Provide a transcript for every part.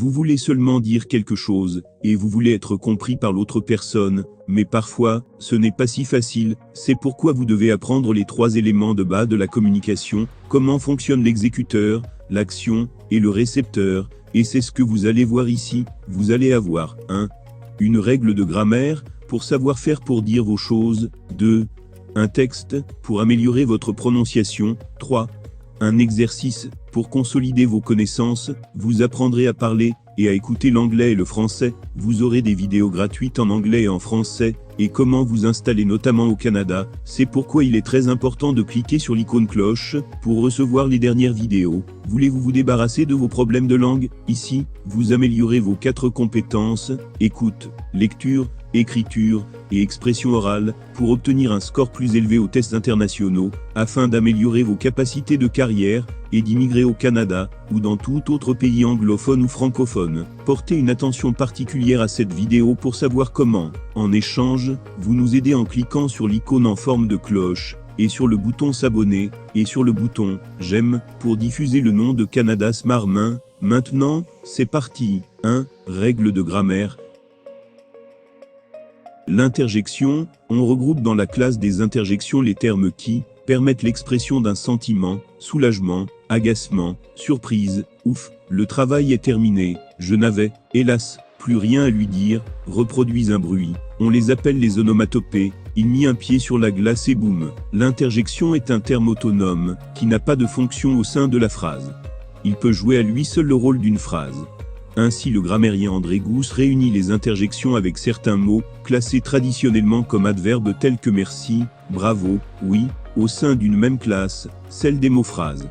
Vous voulez seulement dire quelque chose, et vous voulez être compris par l'autre personne, mais parfois, ce n'est pas si facile, c'est pourquoi vous devez apprendre les 3 éléments de base de la communication, comment fonctionne l'exécuteur, l'action, et le récepteur, et c'est ce que vous allez voir ici. Vous allez avoir 1. Une règle de grammaire, pour savoir faire pour dire vos choses. 2. Un texte, pour améliorer votre prononciation. 3. Un exercice, pour consolider vos connaissances. Vous apprendrez à parler, et à écouter l'anglais et le français. Vous aurez des vidéos gratuites en anglais et en français, et comment vous installer notamment au Canada. C'est pourquoi il est très important de cliquer sur l'icône cloche, pour recevoir les dernières vidéos. Voulez-vous vous débarrasser de vos problèmes de langue? Ici, vous améliorez vos 4 compétences, écoute, lecture, écriture et expression orale, pour obtenir un score plus élevé aux tests internationaux, afin d'améliorer vos capacités de carrière, et d'immigrer au Canada, ou dans tout autre pays anglophone ou francophone. Portez une attention particulière à cette vidéo pour savoir comment, en échange, vous nous aidez en cliquant sur l'icône en forme de cloche, et sur le bouton s'abonner, et sur le bouton j'aime, pour diffuser le nom de Canada Smart Main. Maintenant, c'est parti. 1. Règle de grammaire. L'interjection, on regroupe dans la classe des interjections les termes qui permettent l'expression d'un sentiment, soulagement, agacement, surprise, ouf, le travail est terminé, je n'avais, hélas, plus rien à lui dire, reproduisent un bruit. On les appelle les onomatopées. Il mit un pied sur la glace et boum. L'interjection est un terme autonome, qui n'a pas de fonction au sein de la phrase. Il peut jouer à lui seul le rôle d'une phrase. Ainsi le grammairien André Gousse réunit les interjections avec certains mots, classés traditionnellement comme adverbes tels que merci, bravo, oui, au sein d'une même classe, celle des mots-phrases.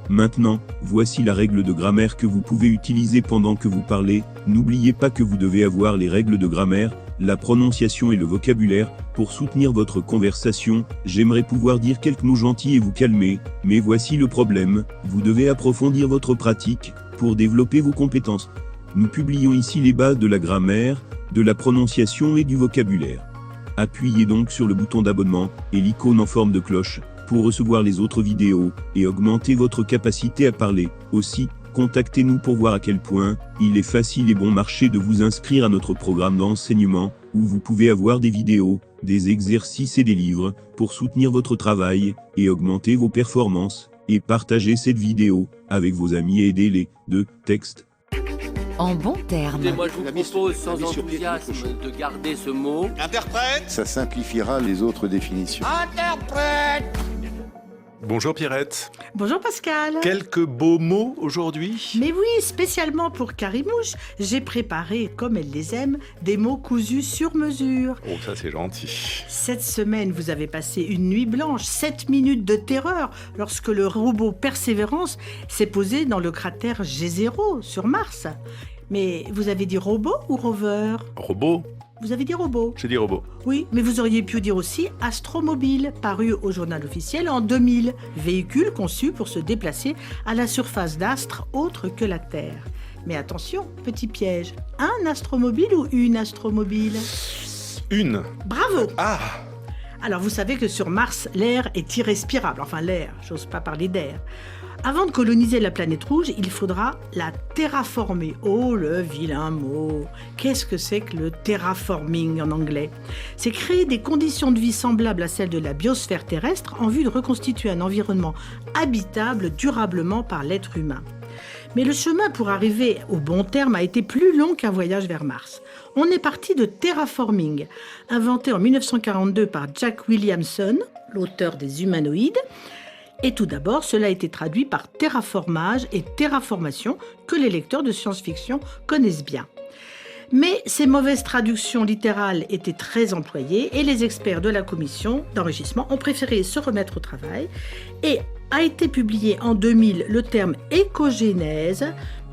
Maintenant, voici la règle de grammaire que vous pouvez utiliser pendant que vous parlez. N'oubliez pas que vous devez avoir les règles de grammaire, la prononciation et le vocabulaire, pour soutenir votre conversation. J'aimerais pouvoir dire quelques mots gentils et vous calmer, mais voici le problème, vous devez approfondir votre pratique, pour développer vos compétences. Nous publions ici les bases de la grammaire, de la prononciation et du vocabulaire. Appuyez donc sur le bouton d'abonnement, et l'icône en forme de cloche, pour recevoir les autres vidéos, et augmenter votre capacité à parler. Aussi, contactez-nous pour voir à quel point il est facile et bon marché de vous inscrire à notre programme d'enseignement, où vous pouvez avoir des vidéos, des exercices et des livres, pour soutenir votre travail, et augmenter vos performances, et partagez cette vidéo avec vos amis et aidez-les, de texte. En bons termes. Écoutez, moi je vous propose sans enthousiasme de garder ce mot. Interprète. Ça simplifiera les autres définitions. Interprète. Bonjour Pierrette. Bonjour Pascal. Quelques beaux mots aujourd'hui? Mais oui, spécialement pour Carimouche, j'ai préparé, comme elle les aime, des mots cousus sur mesure. Oh, ça c'est gentil. Cette semaine, vous avez passé une nuit blanche, 7 minutes de terreur, lorsque le robot Persévérance s'est posé dans le cratère G0 sur Mars. Mais vous avez dit robot ou rover? Robot? Vous avez dit robot? J'ai dit robot. Oui, mais vous auriez pu dire aussi Astromobile, paru au journal officiel en 2000. Véhicule conçu pour se déplacer à la surface d'astres autres que la Terre. Mais attention, petit piège. Un astromobile ou une astromobile? Une. Bravo! Ah! Alors vous savez que sur Mars, l'air est irrespirable. Enfin l'air, j'ose pas parler d'air. Avant de coloniser la planète rouge, il faudra la terraformer. Oh, le vilain mot! Qu'est-ce que c'est que le terraforming en anglais? C'est créer des conditions de vie semblables à celles de la biosphère terrestre en vue de reconstituer un environnement habitable durablement par l'être humain. Mais le chemin pour arriver au bon terme a été plus long qu'un voyage vers Mars. On est parti de terraforming, inventé en 1942 par Jack Williamson, l'auteur des humanoïdes. Et tout d'abord, cela a été traduit par terraformage et terraformation, que les lecteurs de science-fiction connaissent bien. Mais ces mauvaises traductions littérales étaient très employées et les experts de la commission d'enrichissement ont préféré se remettre au travail et a été publié en 2000 le terme écogénèse,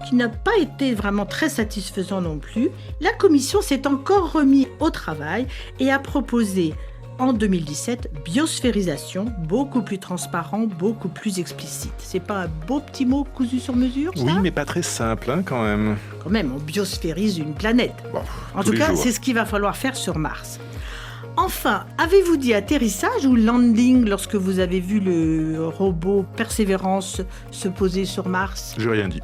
qui n'a pas été vraiment très satisfaisant non plus. La commission s'est encore remise au travail et a proposé en 2017, biosphérisation, beaucoup plus transparent, beaucoup plus explicite. C'est pas un beau petit mot cousu sur mesure, ça? Oui, mais pas très simple, hein, quand même. Quand même, on biosphérise une planète. Bon, en tout cas, c'est ce qu'il va falloir faire sur Mars. Enfin, avez-vous dit atterrissage ou landing lorsque vous avez vu le robot Persévérance se poser sur Mars? J'ai rien dit.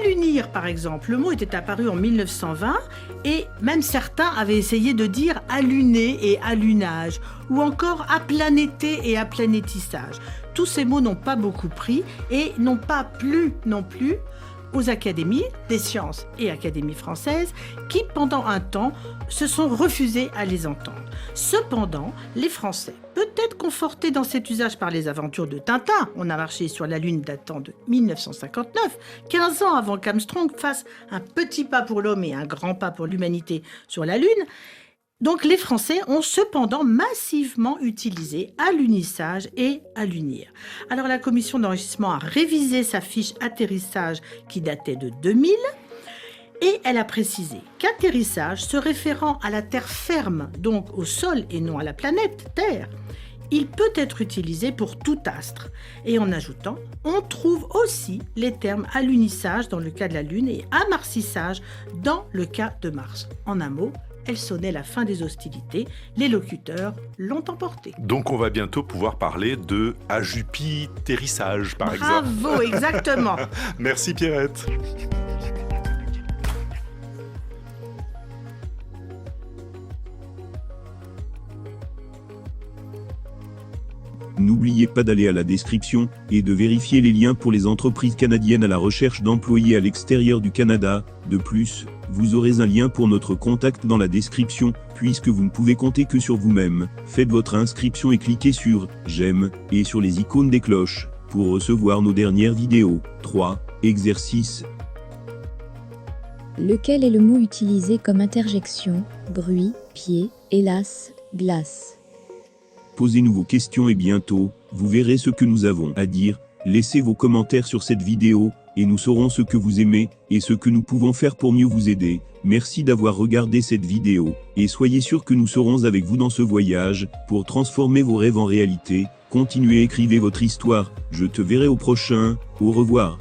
Allunir, par exemple, le mot était apparu en 1920 et même certains avaient essayé de dire alluner et allunage ou encore aplanéter et aplanétissage. Tous ces mots n'ont pas beaucoup pris et n'ont pas plu non plus aux académies des sciences et académies françaises qui, pendant un temps, se sont refusées à les entendre. Cependant, les Français, peut-être confortés dans cet usage par les aventures de Tintin, on a marché sur la Lune datant de 1959, 15 ans avant qu'Armstrong fasse un petit pas pour l'homme et un grand pas pour l'humanité sur la Lune. Donc les Français ont cependant massivement utilisé allunissage et allunir. Alors la commission d'enrichissement a révisé sa fiche atterrissage qui datait de 2000 et elle a précisé qu'atterrissage se référant à la Terre ferme, donc au sol et non à la planète Terre, il peut être utilisé pour tout astre. Et en ajoutant, on trouve aussi les termes allunissage dans le cas de la Lune et amarcissage dans le cas de Mars. En un mot, elle sonnait la fin des hostilités. Les locuteurs l'ont emporté. Donc on va bientôt pouvoir parler de ajupitérissage, par exemple. Bravo, exactement. Merci Pierrette. N'oubliez pas d'aller à la description et de vérifier les liens pour les entreprises canadiennes à la recherche d'employés à l'extérieur du Canada. De plus, vous aurez un lien pour notre contact dans la description, puisque vous ne pouvez compter que sur vous-même. Faites votre inscription et cliquez sur « J'aime » et sur les icônes des cloches pour recevoir nos dernières vidéos. 3. Exercice. Lequel est le mot utilisé comme interjection, bruit, pied, hélas, glace? Posez-nous vos questions et bientôt, vous verrez ce que nous avons à dire. Laissez vos commentaires sur cette vidéo, et nous saurons ce que vous aimez, et ce que nous pouvons faire pour mieux vous aider. Merci d'avoir regardé cette vidéo, et soyez sûr que nous serons avec vous dans ce voyage, pour transformer vos rêves en réalité. Continuez à écrire votre histoire, je te verrai au prochain, au revoir.